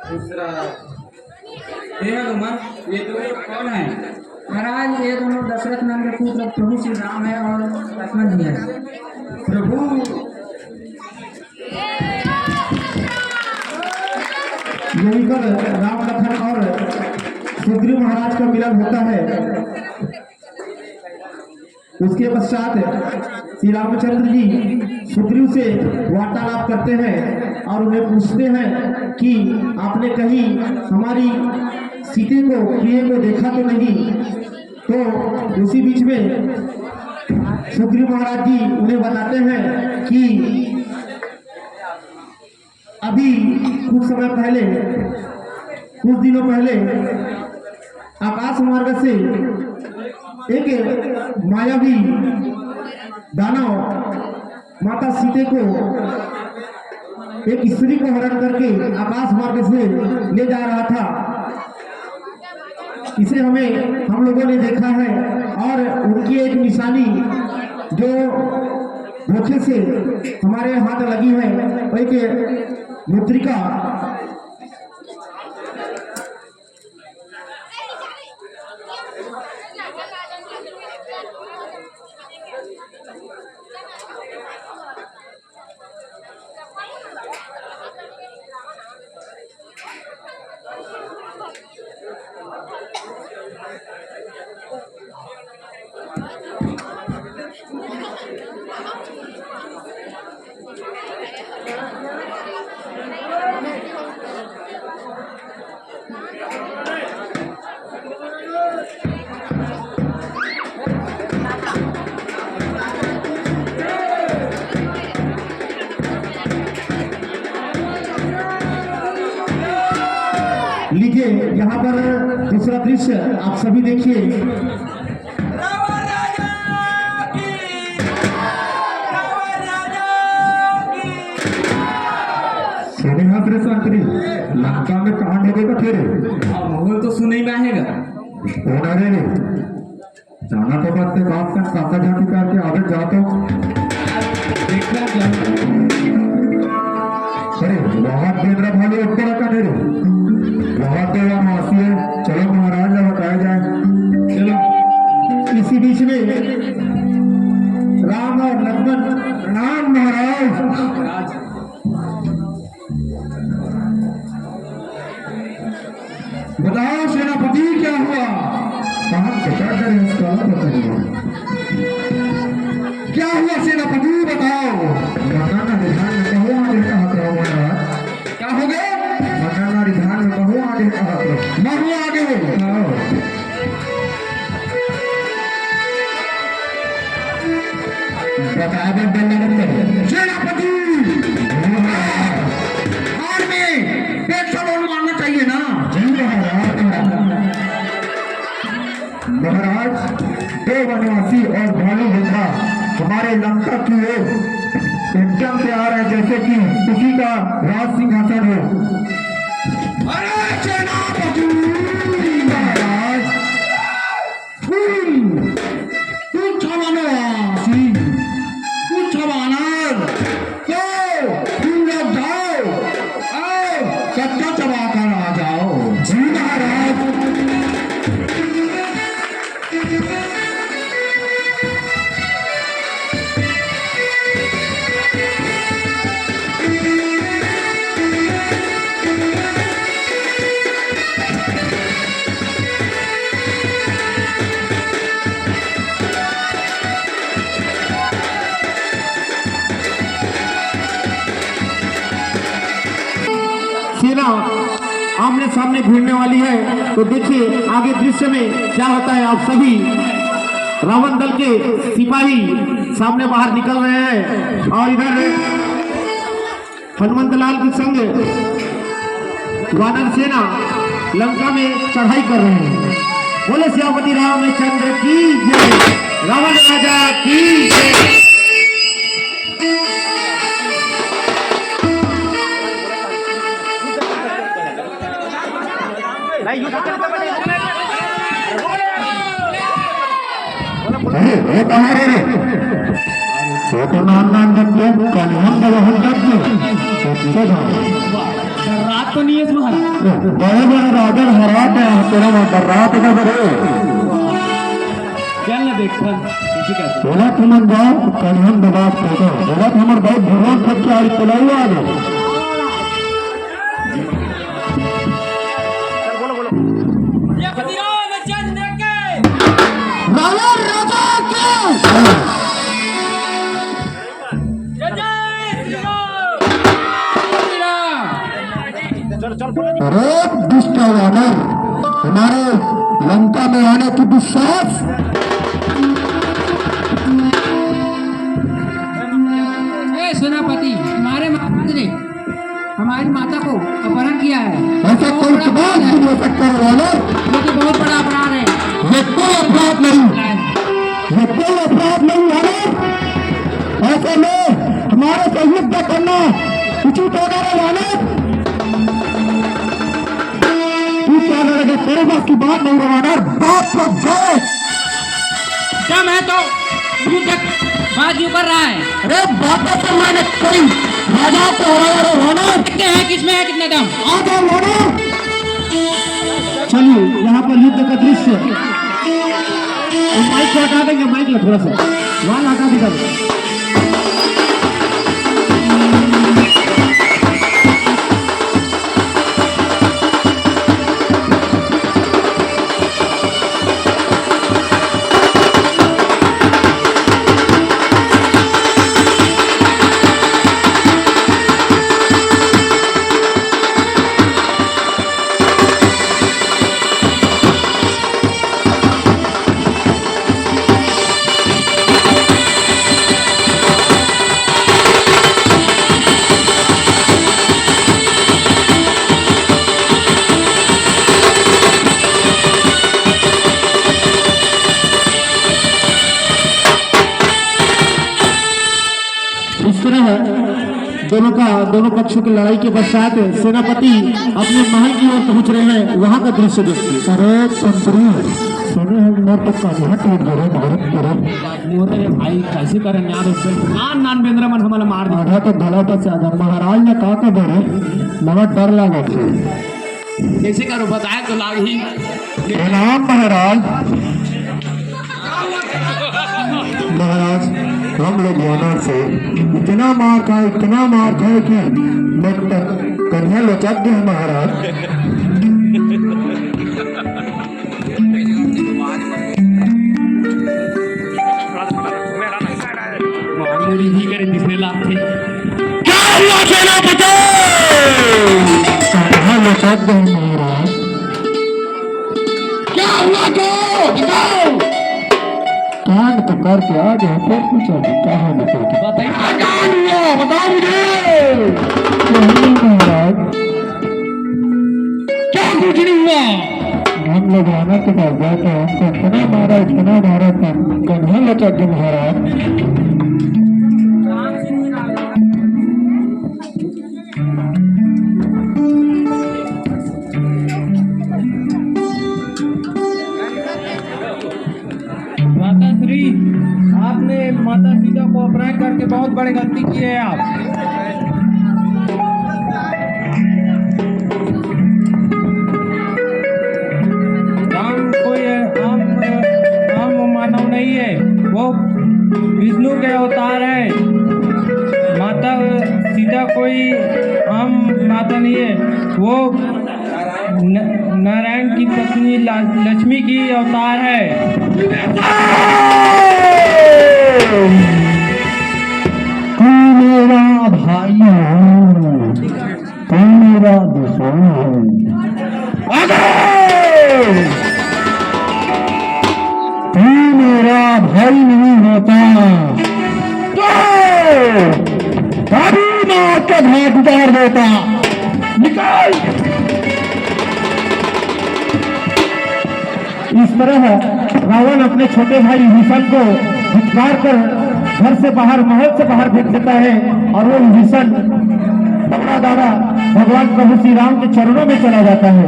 दूसरा ये दोनों कौन है? महाराज ये दोनों दशरथ नंद के पुत्र प्रभु श्री राम है और लक्ष्मण जी है। प्रभु यही पर राम लखन और सुग्रीव महाराज का मिलन होता है। उसके पश्चात श्री रामचंद्र जी सुग्रीव से वार्तालाप करते हैं और उन्हें पूछते हैं कि आपने कहीं हमारी सीते को प्रिय को देखा तो नहीं। तो उसी बीच में सुग्रीव महाराज जी उन्हें बताते हैं कि अभी कुछ समय पहले, कुछ दिनों पहले आकाश मार्ग से एक मायावी दानव माता सीते को एक स्त्री को हरण करके आकाश मार्ग से ले जा रहा था। इसे हम लोगों ने देखा है और उनकी एक निशानी जो धोखे से हमारे हाथ लगी है, एक मुद्रिका। लीजिए यहाँ पर दूसरा दृश्य आप सभी देखिए। मंत्री लंका में कहाँ डूबेगा तेरे? माहौल तो सुने में आएगा। कौन आ रहे? जाना तो बात से बात कर काका जाती करके आगे जा तो देखना क्या? अरे बहुत देर भाले ऊपर का तेरे बहुत तो यहाँ मासी है। चलो महाराज बताया जाए। चलो इसी बीच में राम और लक्ष्मण। राम महाराज बताओ सेनापति क्या हुआ? कहाँ क्या हुआ सेनापति बताओ। मकाना विधान में कहो आदेश का हक रहो महाराज। क्या हो गया? मकाना विधान में कहो आदेश का हक रहो। महू आगे हो बताया बंदे सेनापति हार में पेट सलोन मारना चाहिए ना। महाराज दो वनवासी और भालू बंधा हमारे लंका की ओर एकदम से आ रहे हैं जैसे कि उसी का राज सिंहासन हो। अरे सेनापति महाराज कुछ वनवासी कुछ वानर तो तुम लोग जाओ आओ सत्ता चबा कर आ जाओ। जी महाराज। सेना आमने सामने भिड़ने वाली है तो देखिए आगे दृश्य में क्या होता है। आप सभी रावण दल के सिपाही सामने बाहर निकल रहे हैं और इधर हनुमंत लाल के संग वानर सेना लंका में चढ़ाई कर रहे हैं। बोले श्यामपति रामचंद्र की जय, रावण राजा की जय। ये कहाँ रे छोटे नान करते कन्हन दहन करते रात तो नहीं है महाराज। बड़े बड़े राजन हराते हैं तेरा मतलब रात का बड़े चल ना देखता ठीक है। बोला तुम जाओ कन्हन दबाव फेंको बोला हमारे बहुत भगवान तक की आज चलाई आ गए राजा राजा अरे दुष्ट वानर हमारे लंका में आने की दुस्साहस सेनापति हमारे महाराज ने हमारी माता को अपहरण किया है। ऐसा कोई बात नहीं हो सकता वानर ये तो बहुत बड़ा अपराध है। ये कोई अपराध नहीं ये कोई अपराध नहीं वानर ऐसे में हमारे से युद्ध करना उचित होगा रे वानर तू क्या करेगा तेरे पास की बात नहीं रे वानर बात को जाए दम है तो युद्ध बाजी कर रहा है। अरे बातों से मैंने कोई राजा को हराया रे वानर देखते हैं किसमें है कितने दम। आ जाओ वानर चलिए यहाँ पर युद्ध का दृश्य माइक को हटा देंगे माइक लो थोड़ा सा वहां हटा दीजिए। दोनों पक्षों की लड़ाई के पश्चात सेनापति अपने महल की ओर पहुंच रहे हैं। वहां का दृश्य देखिए। अरे सुने हम तो कहाँ टूट गए भारत करे भाई कैसे करें यार नान बेंद्रा मन हमारा मार आधा तो गलत से आधा महाराज ने कहा के बड़े मगर डर लगा कैसे करो बताए तो लाग ही प्रणाम महाराज महाराज हम लोग वानर से इतना मार खाए कि मैं कन्या लोचक गए महाराज मामूली ही करे दिखने लाते क्या हुआ सेनापति कन्या लोचक गए महाराज क्या हुआ तो कान तो करके आ गए फिर कुछ कहा निकल के बताओ मुझे महाराज क्या कुछ नहीं हुआ हम लोग आना के पास गए थे हमको इतना मारा था कन्हैया लचक गए महाराज आपने माता सीता को अपहरण करके बहुत बड़ी गलती की है। आप राम कोई आम मानव नहीं है, वो विष्णु के अवतार है। माता सीता कोई आम माता नहीं है, वो नारायण की पत्नी लक्ष्मी की अवतार है। तू मेरा भाई है तू मेरा दुश्मन है तू मेरा भाई नहीं होता तो अभी मार के घाट उतार देता निकाल। इस तरह रावण अपने छोटे भाई विभीषण को धिक्कार कर घर से बाहर महल से बाहर फेंक देता है और वो विभीषण अपना दादा भगवान प्रभु श्री राम के चरणों में चला जाता है।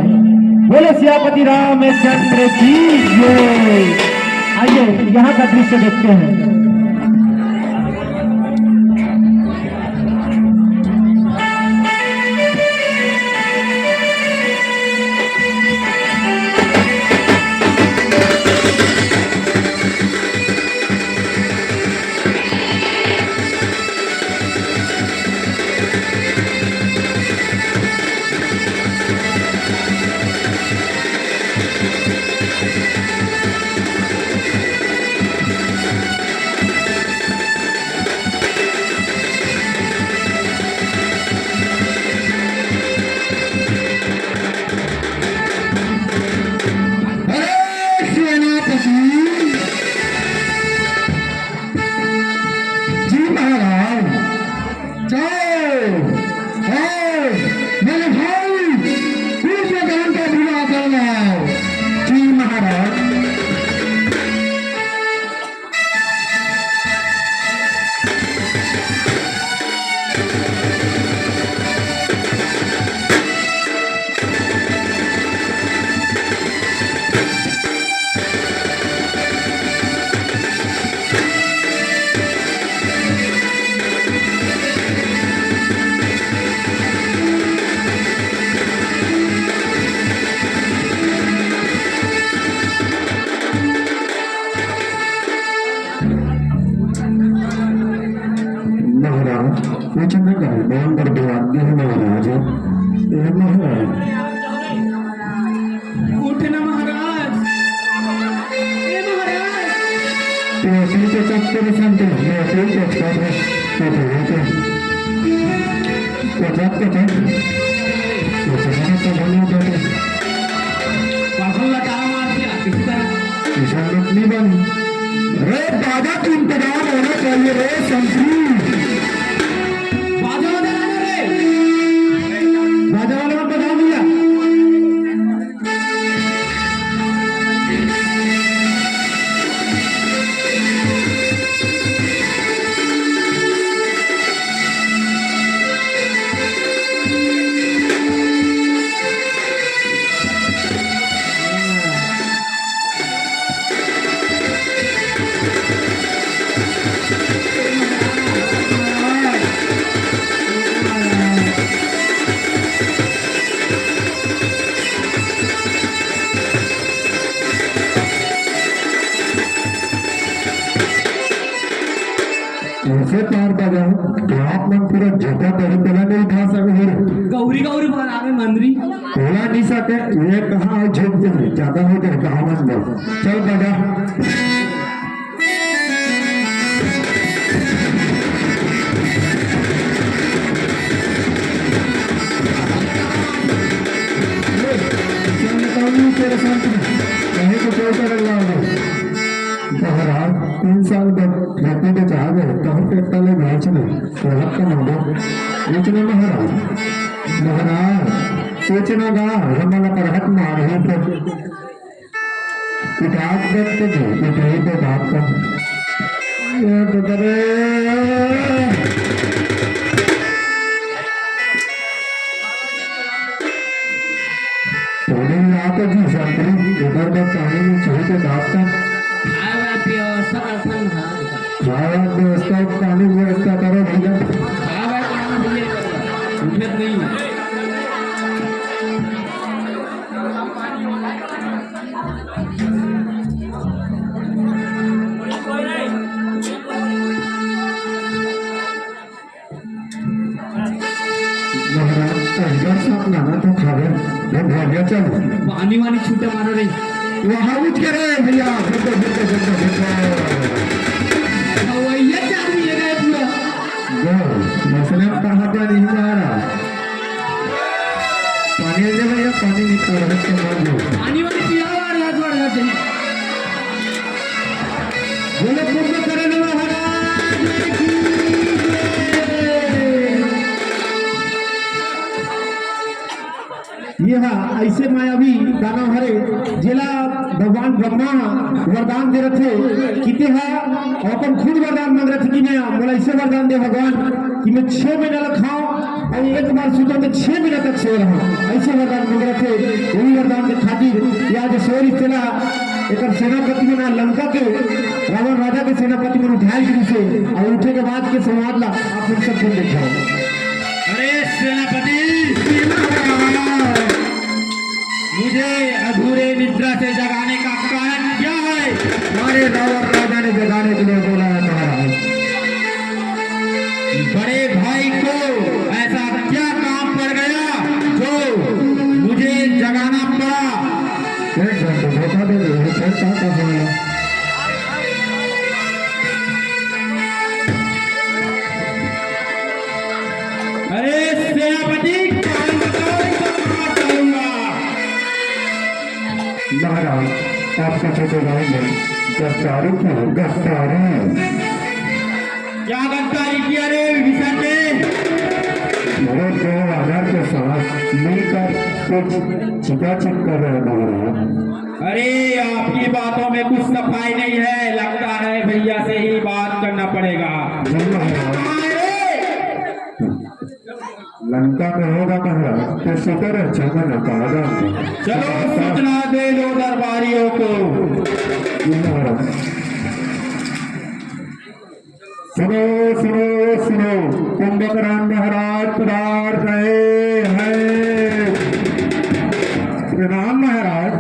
बोले सियापति रामचंद्र की जय। आइए यहाँ का दृश्य देखते हैं। उठना महाराज, ए महाराज, पागल तारा मार दिया किस तरह? अरे दादा की इंतजाम होना चाहिए रे संतरी। बाजा वाला आना रे, राजा वाले को बजा दिया। ऐसे तार बजाओ तो आप मन पूरा झोंका तरी पहला नहीं उठा सके। गौरी गौरी बना रहे मंदिरी। बोला नहीं सके ये कहाँ झोंक जाए ज्यादा हो जाए कहाँ मन लो। चल बजा। तेरे साथ कहीं को क्यों कर रहा है? 3 साल घटने के चाह गए कहीं पे तले मैच में सोलह का नंबर इतने महाराज सोचना गा हमारा पर हक मार है फिर इतिहास देखते थे इतने पे बात कर ये तो करे तो जी संतरी इधर का पानी में चाहिए दास्ता व्यवस्था करता हूँ, व्यवस्था पानी व्यवस्था करो भैया। नहीं तो खावे चल पानी वानी छूटे मारो रे वहाँ उठ के रे भैया ये चार भी है पूरा मसले कहाँ पे नहीं आ रहा पानी दे भैया पानी निकल रहा है पानी वाली पिया वाला थोड़ा चाहिए बोले पूर्ण करें यह ऐसे मायावी गाना हरे जिला भगवान ब्रह्मा वरदान दे रहे थे किते है अपन खुद वरदान मांग रहे थे कि मैं बोला ऐसे वरदान दे भगवान कि मैं 6 महीना तक खाऊं और एक बार सुता तो 6 महीना तक सो रहा ऐसे वरदान मांग रहे थे। वही वरदान के खातिर या जो सोरी चला एक सेनापति ना लंका के रावण राजा के सेनापति में उठाए गिरी से और उठे के बाद के संवाद ला आप हम सब देख जाओ। अरे सेनापति, मुझे अधूरे निद्रा से जगाने का कारण क्या है? हमारे रावण राजा ने जगाने के लिए बोला है महाराज। बड़े भाई को ऐसा क्या काम पड़ गया जो मुझे जगाना पड़ा? एक घंटे धोखा दे रहे हैं, क्या बोला? अरे सेनापति, कारण बताओ, कहाँ चलूंगा? महाराज आपका छोटे भाई ने गिरफ्तारी की गिरफ्तारी। क्या गद्दारी किया रे विभीषण ने? मेरे 2000 के साथ मिलकर कुछ छिपाछिप कर रहे महाराज। अरे आपकी बातों में कुछ सफाई नहीं है, लगता है भैया से ही बात करना पड़ेगा। लंका में होगा कहा तो शुक्र है चमन कहा। चलो सूचना दे दो दरबारियों को। सुनो सुनो सुनो, कुंभकर्ण महाराज पधार रहे हैं। प्रणाम महाराज।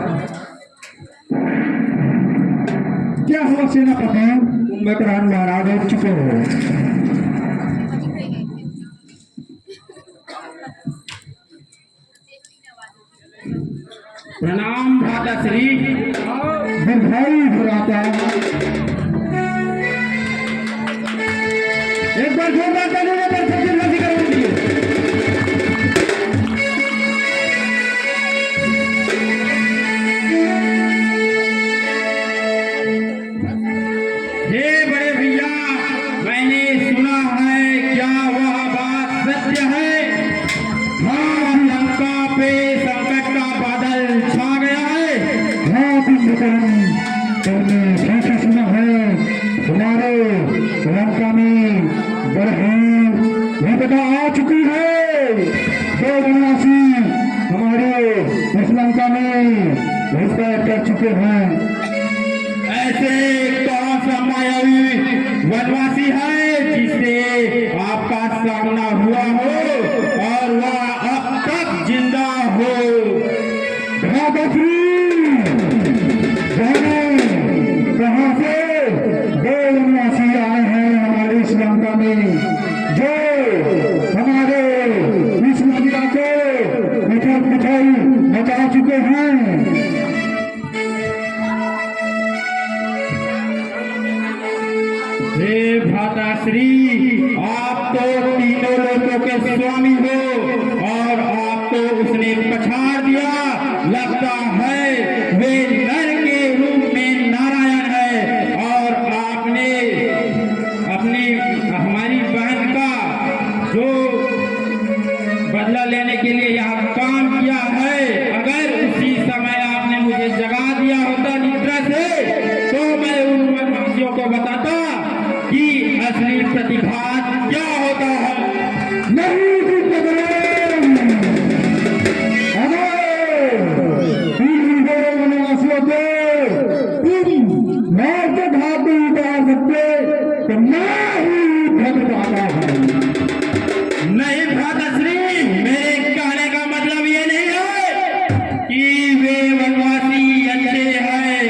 क्या हुआ सेनापति? कुंभकर्ण महाराज उठ चुके हैं। प्रणाम भ्राताश्री। दीर्घायु भ्राता। एक बार जोरदार तालियों पर सबकी राजी करेंगे। हे बड़े भैया, मैंने सुना है, क्या वह बात सत्य है? हाँ, लंका पे संकट का बादल छा गया है। हाँ कुंभकर्ण, तुमने ठीक सुना है। हमारे लंका में विपदा आ चुकी है। 2 वनवासी हमारे इस लंका में घुसपैठ कर चुके हैं। ऐसे कौन सा मायावी वनवासी है जिससे आपका सामना हुआ हो और वह अब तक जिंदा हो? कहाँ से 2 वनवासी आए हैं हमारे इस लंका में, जो हमारे इस मंदिरा को मिठाई मचा चुके हैं। हे भ्राताश्री, आप तो तीनों लोगों के स्वामी हो और आपको उसने पछाड़ दिया। लगता है वे नर के रूप में नारायण है और आपने अपनी हमारी बहन का जो बदला लेने के लिए यह काम किया है, अगर उसी समय आपने मुझे जगा दिया होता निद्रा से, तो मैं उन वनवासियों को बताता कि असली प्रतिघात क्या होता है। नहीं वनवासियों को मैं के घाट में उतार सकते तो मैं ही धन पाता हूँ। नहीं भ्राताश्री, मेरे कहने का मतलब ये नहीं है कि वे वनवासी अच्छे हैं।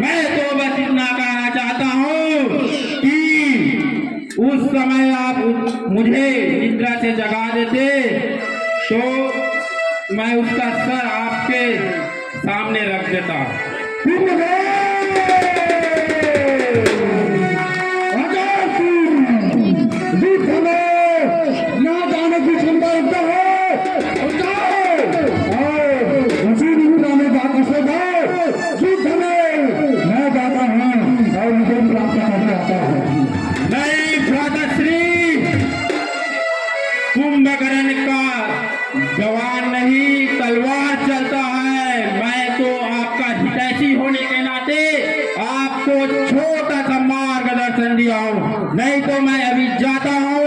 मैं तो बस इतना कहना चाहता हूँ कि उस समय आप मुझे निद्रा से जगा देते तो मैं उसका सर आपके सामने रख देता। ना जाने की क्षमता रखता है और उसी निद्रा में जाकर सो जाओ। युद्ध में मैं जाता हूँ और मुझे प्राप्त करके आता हूँ। नहीं भ्राताश्री, कुंभकर्ण का जवान नहीं तलवार चलता है। मैं तो आपका हितैषी होने के नाते आपको छोटा सा मार्गदर्शन दिया हूँ, नहीं तो मैं अभी जाता हूँ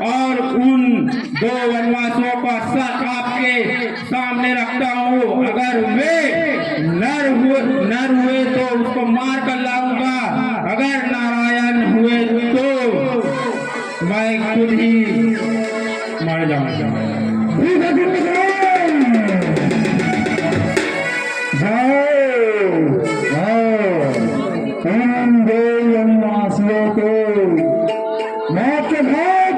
और उन 2 वनवासियों का सर आपके आपके सामने रखता हूँ। अगर वे नर हुए तो उसको मार कर लाऊंगा, अगर नारायण हुए तो मैं खुद ही मर जाऊंगा। वासियों को मौत के घाट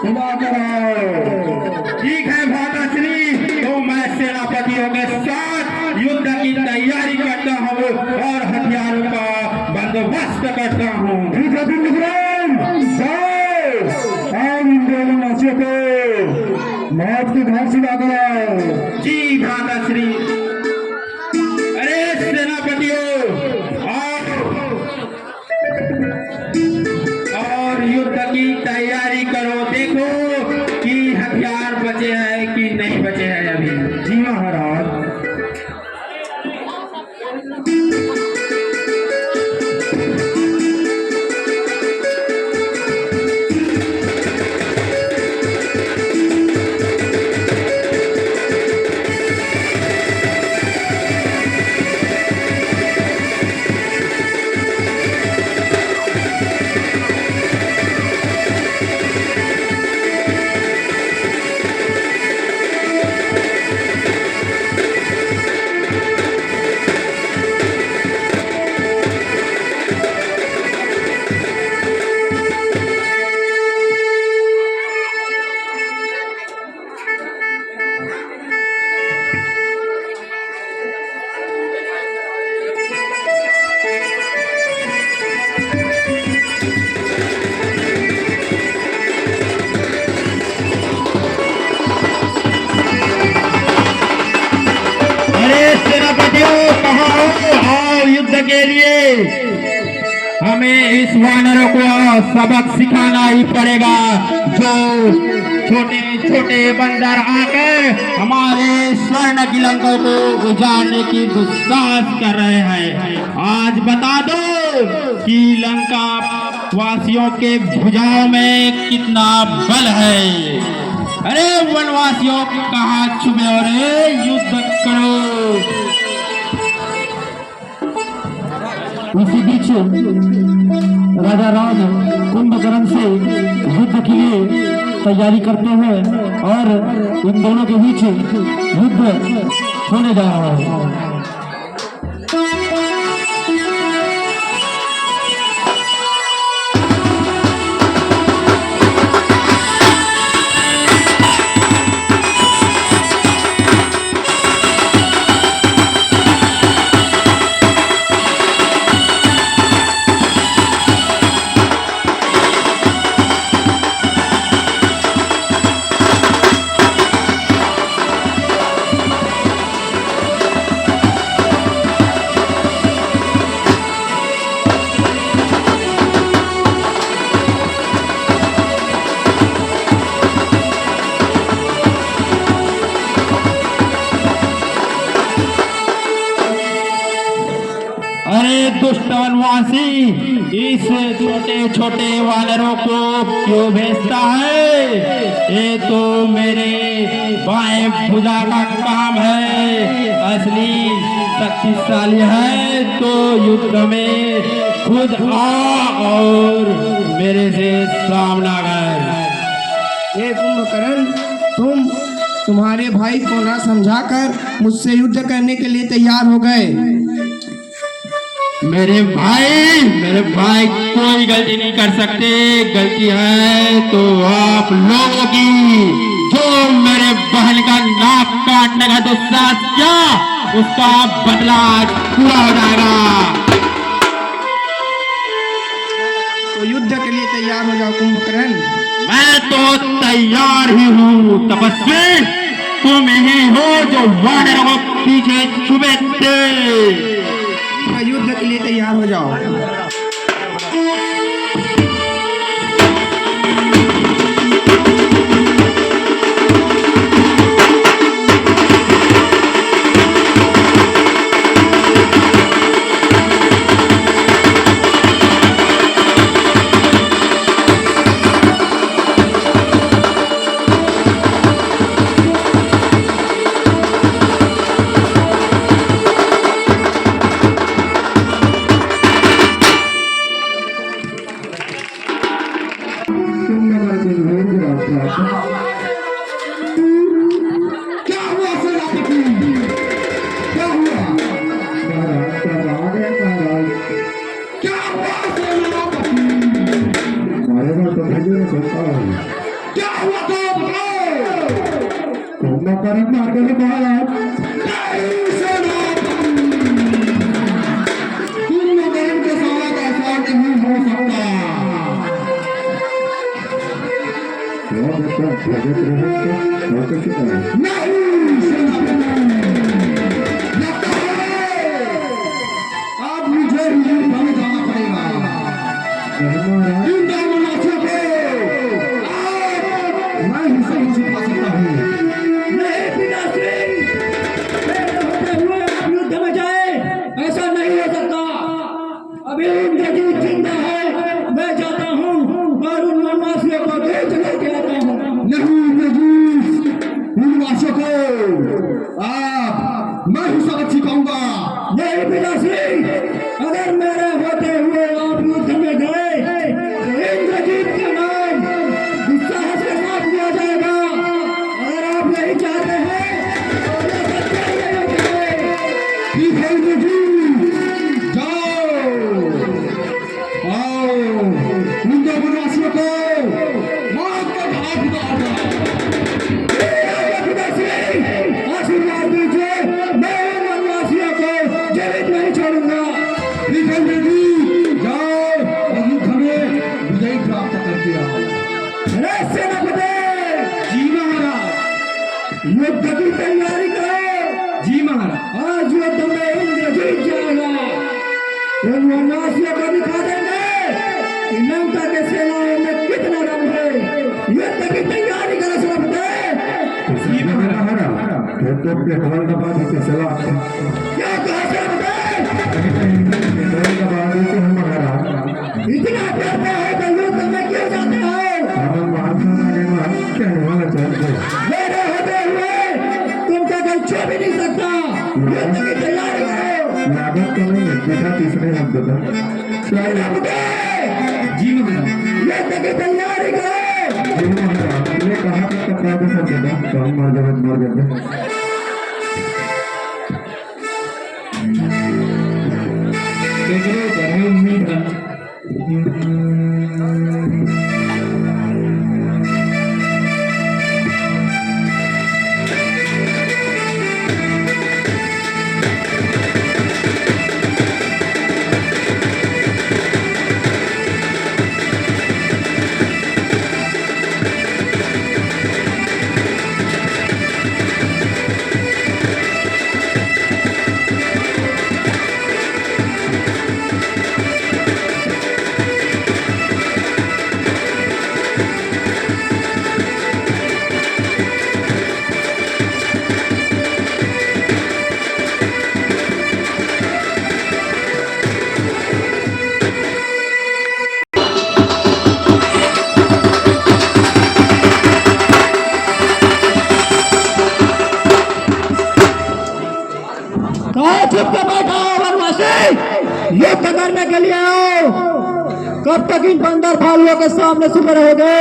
खुदा कराओ। ठीक है भ्राताश्री, तो मैं सेनापतियों के साथ युद्ध की तैयारी करता हूँ और हथियारों का बंदोबस्त करता हूँ। वासियों को मौत के घाट खुदा कराओ। जी भ्राताश्री। अरे सेनापतियों, और युद्ध की तैयारी करो, देखो कि हथियार बचे हैं कि नहीं बचे हैं अभी। जी महाराज। के लिए हमें इस वानरों को सबक सिखाना ही पड़ेगा। जो छोटे छोटे बंदर आकर हमारे स्वर्ण की लंका को उजाड़ने की दुस्साहस कर रहे हैं, आज बता दो कि लंका वासियों के भुजाओं में कितना बल है। अरे वनवासियों कहाँ छुपे हो रहे, युद्ध करो। इसी बीच राजा राम कुंभकर्ण से युद्ध के लिए तैयारी करते हैं और इन दोनों के बीच युद्ध होने जा रहा है। अरे दुष्ट वनवासी, इस छोटे छोटे वानरों को क्यों भेजता है? ये तो मेरे बाएं भुजा का काम है। असली शक्तिशाली है तो युद्ध में खुद आ और मेरे से सामना कर। ये कुंभकर्ण, तुम्हारे भाई को ना समझाकर मुझसे युद्ध करने के लिए तैयार हो गए। मेरे भाई कोई गलती नहीं कर सकते। गलती है तो आप लोगों की, जो मेरे बहन का नाक काटने का दुस्साहस किया, उसका बदला पूरा हो जाएगा। तो युद्ध के लिए तैयार हो जाओ कुंभकर्ण। मैं तो तैयार ही हूँ तपस्वी। तुम ही हो जो वानरों को पीछे छुपे थे। युद्ध के लिए तैयार हो जाओ। क्या हुआ तो बताओ। तुमने करीब मार के महाराज नहीं सेनापति, तुम लोगों के साथ ऐसा नहीं हो सकता। नहीं सेनापति, लगता है अब मुझे ही बन जाना पड़ेगा। इन दोनों लाशों को मैं ही सही छुपा सकता हूँ। नहीं पिताश्री, मेरे होते हुए आप युद्ध में जाए, ऐसा नहीं हो सकता। अभी इंद्रजीत जिंदा है, मैं जाता हूँ और उन वनवासियों को भेज लेके आता हूँ। नहीं नजीब, उन लाशों को आप मैं ही सबक सिखाऊंगा। नहीं पिताश्री, अगर मेरे होते हुए आप युद्ध में गए तो इंद्रजीत का नाम दुस्साहस के साथ लिया जाएगा। अगर आप नहीं चाहते हैं तो ये सच्चाई नहीं होगी। ठीक है नजीब, जाओ आओ उन दो वनवासियों को मौत का घाट उतारना। आशीर्वाद दीजिए, मैं उन वनवासियों को जीवित नहीं छोड़ूंगा। ठीक है नजीब, जाओ और युद्ध में विजय प्राप्त करके आओ। अरे सेनापति, जी महाराज। युद्ध की तैयारी करो। जी महाराज। आज युद्ध में इंद्र जीत जाएगा। उन वनवासियों को दिखा देंगे कि लंका के सेनाओं में कितना दम है। युद्ध की तैयारी करो सेनापति। जी महाराज। क्या कहा सेनापति? इतना डरते हो तो युद्ध में क्यों जाते हो? मेरे होते हुए तुमको कोई छू भी नहीं सकता। युद्ध की तैयारी करो। सेनापति, जी महाराज। युद्ध की तैयारी करो। उम्मीद है। युद्ध करने के लिए आओ। कब तक इन बंदर भालुओं के सामने सुबह रहोगे?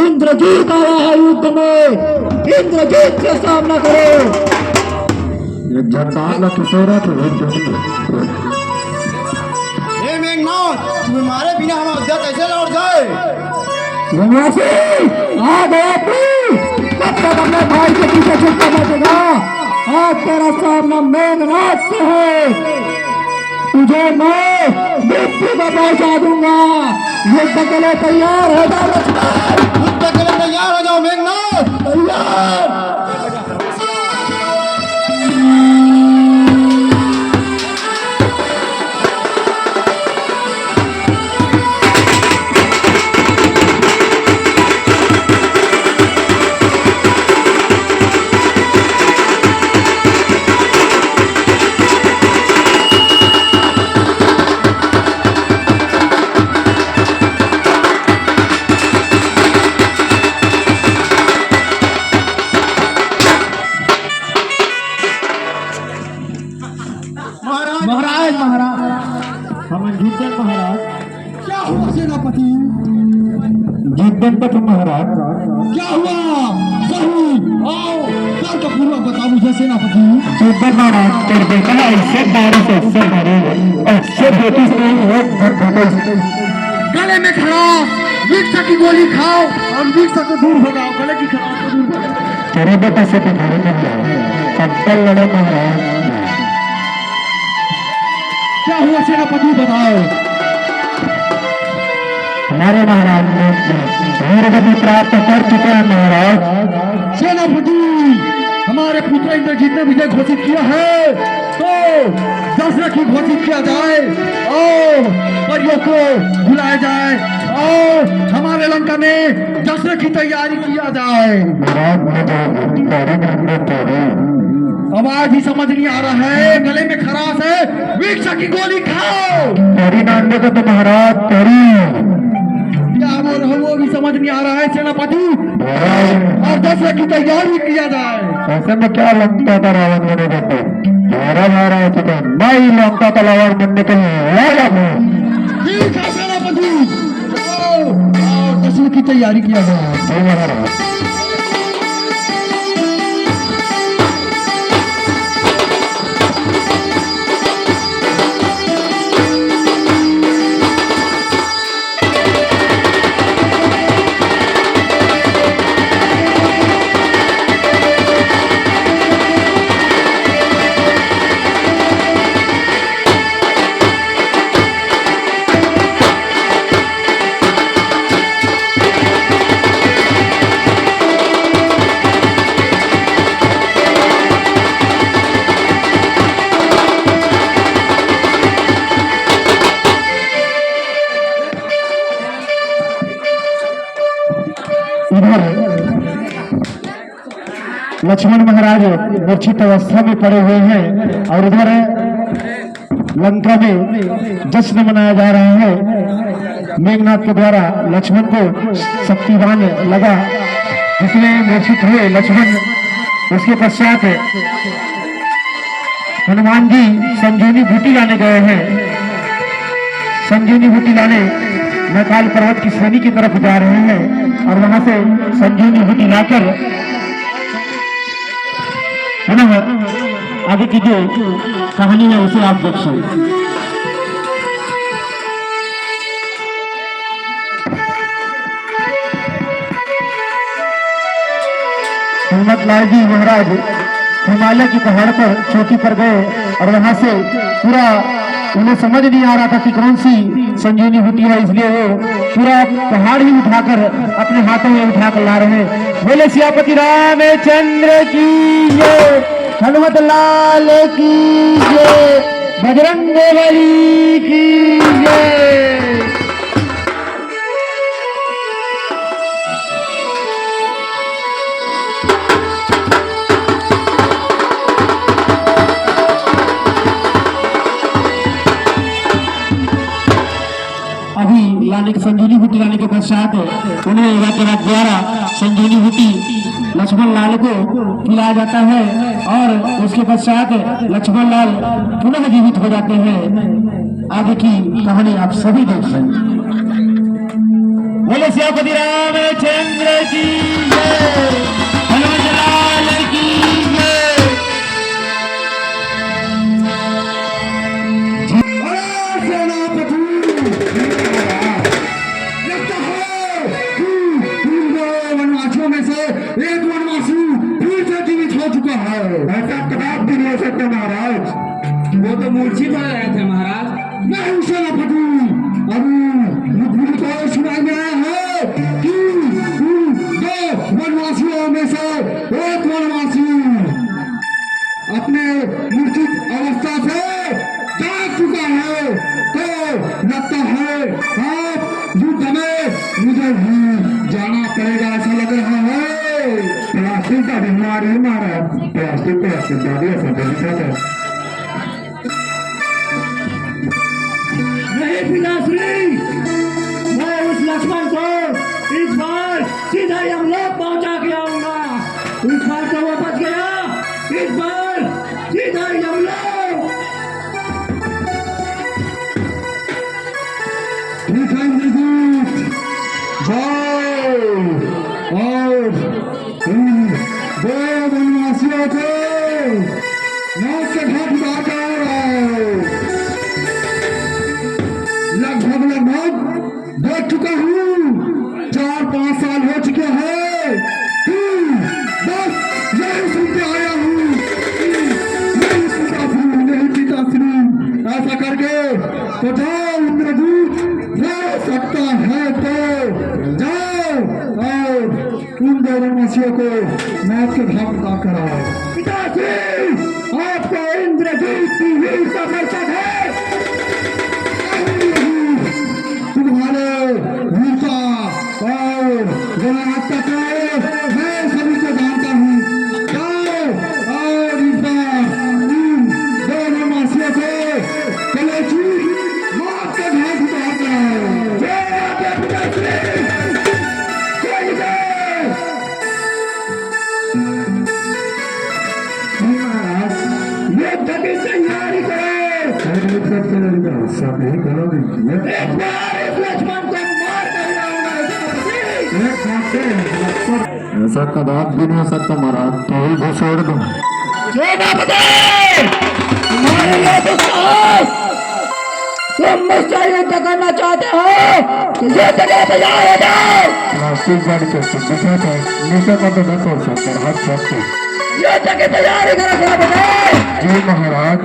इंद्रजीत आया है युद्ध में, इंद्रजीत से सामना करो। हे मेघनाथ, तुम्हें मारे बिना हम अयोध्या कैसे लौट जाए? वनवासी आ गया तू, कब तक अपने भाई के पीछे छुपा बैठेगा? आज तेरा सामना मेघनाथ से है। तुझे मैं मृत्यु को पहुंचा दूंगा। युद्ध के लिए तैयार हो जाओ लक्ष्मण। युद्ध के लिए तैयार हो जाओ मेघनाथ। तैयार। महाराज हम जिद्दन महाराज। क्या हुआ सेनापति? जिद्दन पथ महाराज। क्या हुआ? सही आओ, तर्कपूर्वक बताओ मुझे सेनापति। जिद्दन महाराज तेरे बेटा ऐसे दारू से ऐसे भरे ऐसे बेटी से गले में खड़ा भिक्षा की गोली खाओ और भिक्षा को दूर भगाओ, गले की खराब को दूर भगाओ। तेरे बेटे से तो नहीं मिला, कब्बल लड़े महाराज। क्या हुआ सेनापति, बताओ। हमारे महाराज ने वीरगति प्राप्त कर चुके हैं महाराज। सेनापति, हमारे पुत्र इंद्रजीत ने विजय घोषित किया है, तो दशरथ की घोषित किया जाए और परियों को बुलाया जाए और हमारे लंका में दशरथ की तैयारी किया जाए। आवाज ही समझ नहीं आ रहा है, गले में खराश है, भिक्षा की गोली खाओ। तेरी नाम को तो महाराज तेरी क्या बोल रहे हो वो भी समझ नहीं आ रहा है सेनापति, और दशरथ की तैयारी किया जाए। ऐसे में क्या लंका का रावण बने देते, मेरा महाराज तो मैं ही लंका का रावण बनने के लिए ठीक है सेनापति, और दशरथ की तैयारी किया जाए। महाराज। लक्ष्मण महाराज मूर्छित अवस्था में पड़े हुए हैं और उधर लंका में जश्न मनाया जा रहा है। मेघनाथ के द्वारा लक्ष्मण को शक्तिवान लगा, जिसमें मूर्छित हुए लक्ष्मण। उसके पश्चात हनुमान जी संजीवनी बूटी लाने गए हैं। संजीवनी बूटी लाने मैकाल पर्वत की श्रेणी की तरफ जा रहे हैं और वहां से संजीवनी बूटी लाकर पुनः आगे की जो कहानी है उसे आप देखिए। हिम्मत लाल जी महाराज हिमालय की पहाड़ पर चोटी पर गए और वहां से पूरा उन्हें समझ नहीं आ रहा था कि कौन सी संजीवनी बूटी है, इसलिए वो पूरा पहाड़ ही उठाकर अपने हाथों में उठाकर ला रहे हैं। बोले सियापति रामचंद्र की जय, हनुमत लाल की जय, बजरंग बली की जय। लाने की संजीवनी बूटी लाने के पश्चात उन्हें रात द्वारा संजीवनी बूटी लक्ष्मण लाल को खिलाया जाता है और उसके पश्चात लक्ष्मण लाल पुनः जीवित हो जाते हैं। आगे की कहानी आप सभी देखें। बोले सियापति रामचंद्र की जय, हनुमान लाल की जय। एक वनवासी फिर से जीवित हो चुका है। ऐसा कदाप भी नहीं हो सकता महाराज, वो तो मूर्छित हो रहे थे महाराज। नहीं सेनापति, अभी मुझे तो सुनाई में आया है कि दो वनवासियों में से एक वनवासी अपने मूर्छित अवस्था से जाग चुका है, तो लगता है आप युद्ध में मुझे भी जाना पड़ेगा ऐसा लग रहा है। प्लास्टिक का बीमारी मारा, प्लास्टिक नहीं पिताश्री, मैं उस लक्ष्मण को इस बार सीधा यमलोक पहुंचा के आऊंगा। इस बार तो वो बच गया, इस बार सीधा यमलोक। ठीक है इंद्रजीत, जाओ और दो वनवासियों को मौत के घाट उतार आओ। लगभग देख चुका हूँ 4-5 साल हो चुके हैं। बस यही सुनते आया हूँ, नहीं पीता श्री, नहीं पीता श्री। ऐसा करके तो जाओ इंद्रदूत, हो सकता है तो जाओ और उन दोनों मसीहों को मौत के घाट उतार कराओ। पिताश्री, आपको इंद्रदूत की वीरता मर्तब है। तुम्हारे वीरता और गुणवत्ता को मैं सभी को जानता हूँ। जाओ और इस बार इन दोनों मसीहों को कलेची मौत के घाट उतार कराओ। जय आपके पिताश्री, जय जय। युद्ध की तैयारी करो। सब यही करोगे। एक बार इस लक्ष्मण को मार ऐसा कदाप भी नहीं हो सकता महाराज, तो ही वो छोड़ दो। तुम्हारे लिए तो साहस, तुम मुझसे युद्ध करना चाहते हो तो युद्ध के तैयार हो जाओ। प्लास्टिक गाड़ी के नीचे का तो न तोड़ सकते, हाथ सकते। युद्ध की तैयारी करो जी महाराज।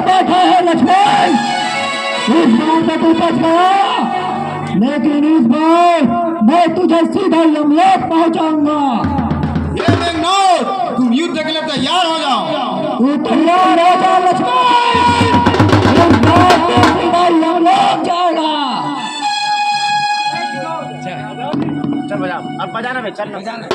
बैठा है लक्ष्मण, इस बार तो तू बच गया, लेकिन इस बार मैं तुझे सीधा यमलोक पहुंचाऊंगा। तुम युद्ध के लिए तैयार हो जाओ। तू तैयार हो जा लक्ष्मण, इस बार तू सीधा यमलोक जाएगा। चल बजा, अब बजाना भाई, चल बजाना।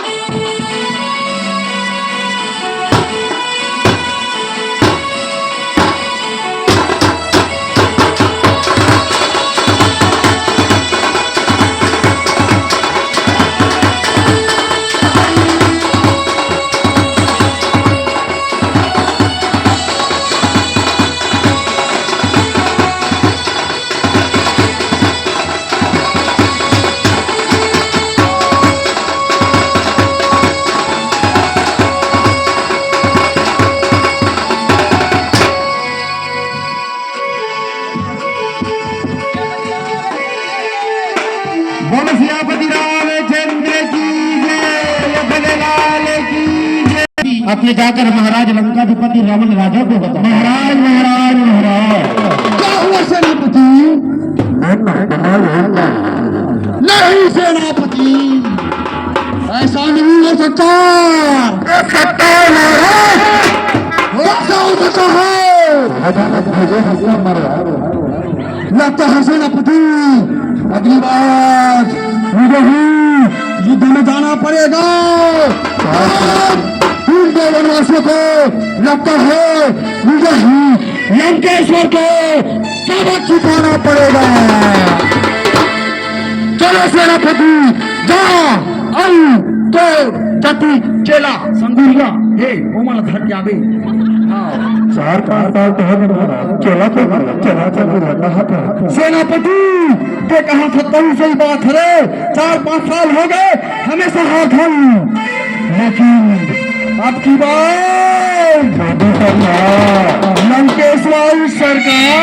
बोलो सियापति रामचंद्र की जय, भगवान की जय। अपने जाकर महाराज लंकाधिपति रावण राजा को बताओ। महाराज महाराज महाराज, क्या हुआ सेनापति? नहीं सेनापति, ऐसा नहीं हो सकता। ऐसा हो सकता है, लगता है सेनापति अगली बार मुझे ही युद्ध में जाना पड़ेगा। इन दो वनवासियों को लगता है मुझे ही लंकेश्वर को सबक सिखाना पड़ेगा। चलो सेनापति, जा आई तो जति चेला संगुरिया हे ओमल धर के आगे। 4-5 साल तो है महाराज, चला सेनापति ते कहा था, सही बात है रे। 4-5 साल हो गए हमेशा हाथ धोई, लेकिन अब की बार लंकेश्वर सरकार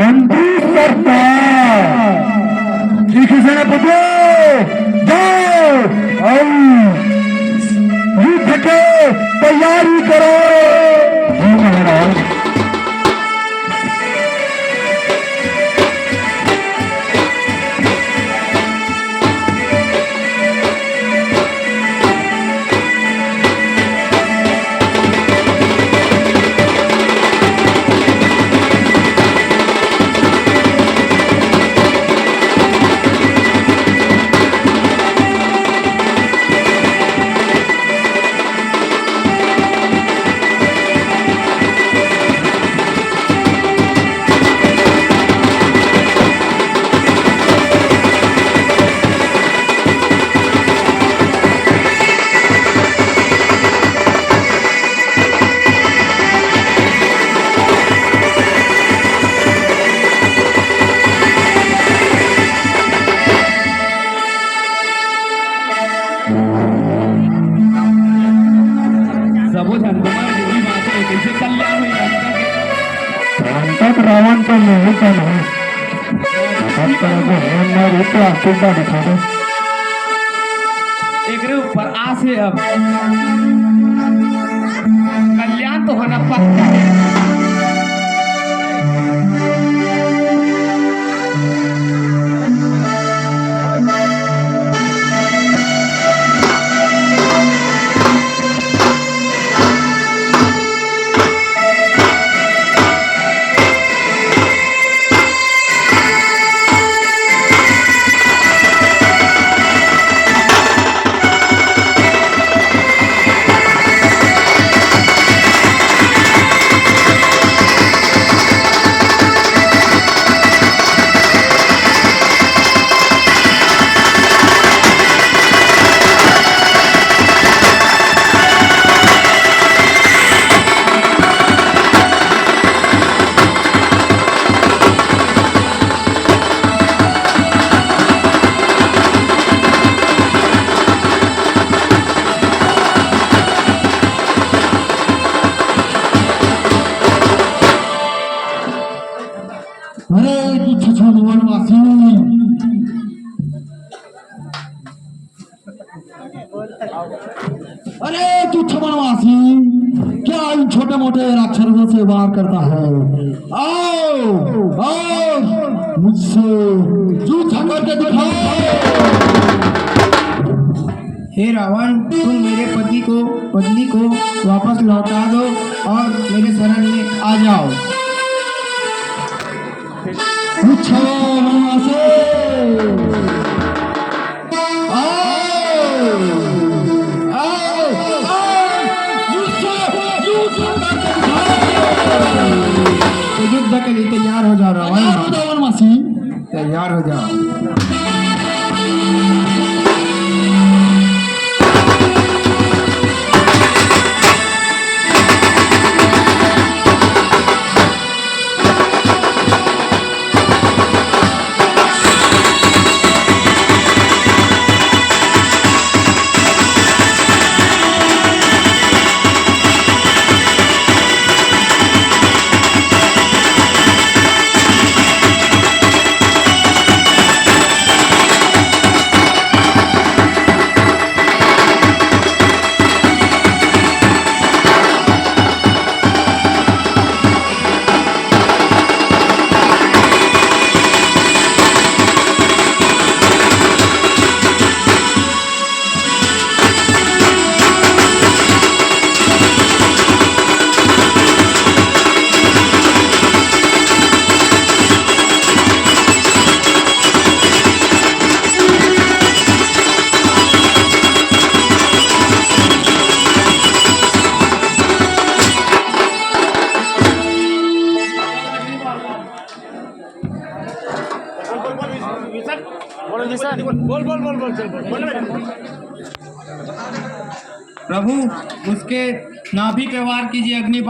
मंदिर सरकार। ठीक है सेनापति, जाओ और युद्ध के तैयारी करो। महाराज अंतक रावण का नहीं तो नहीं तो आशीर्वाद दिखा दो एक ऊपर आस है अब कल्याण तो होना पक्का है। अरे तुझे वनवासी अरे तू वनवासी क्या इन छोटे मोटे राक्षसों से वार करता है? आओ आओ मुझसे जूझ करके दिखाओ। हे रावण, तुम मेरे पत्नी को वापस लौटा दो और मेरे शरण में आ जाओ। तो युद्ध के लिए तैयार हो जाओ रावण, तैयार हो जाओ। प्रभु, उसके नाभि पे वार कीजिए, अग्नि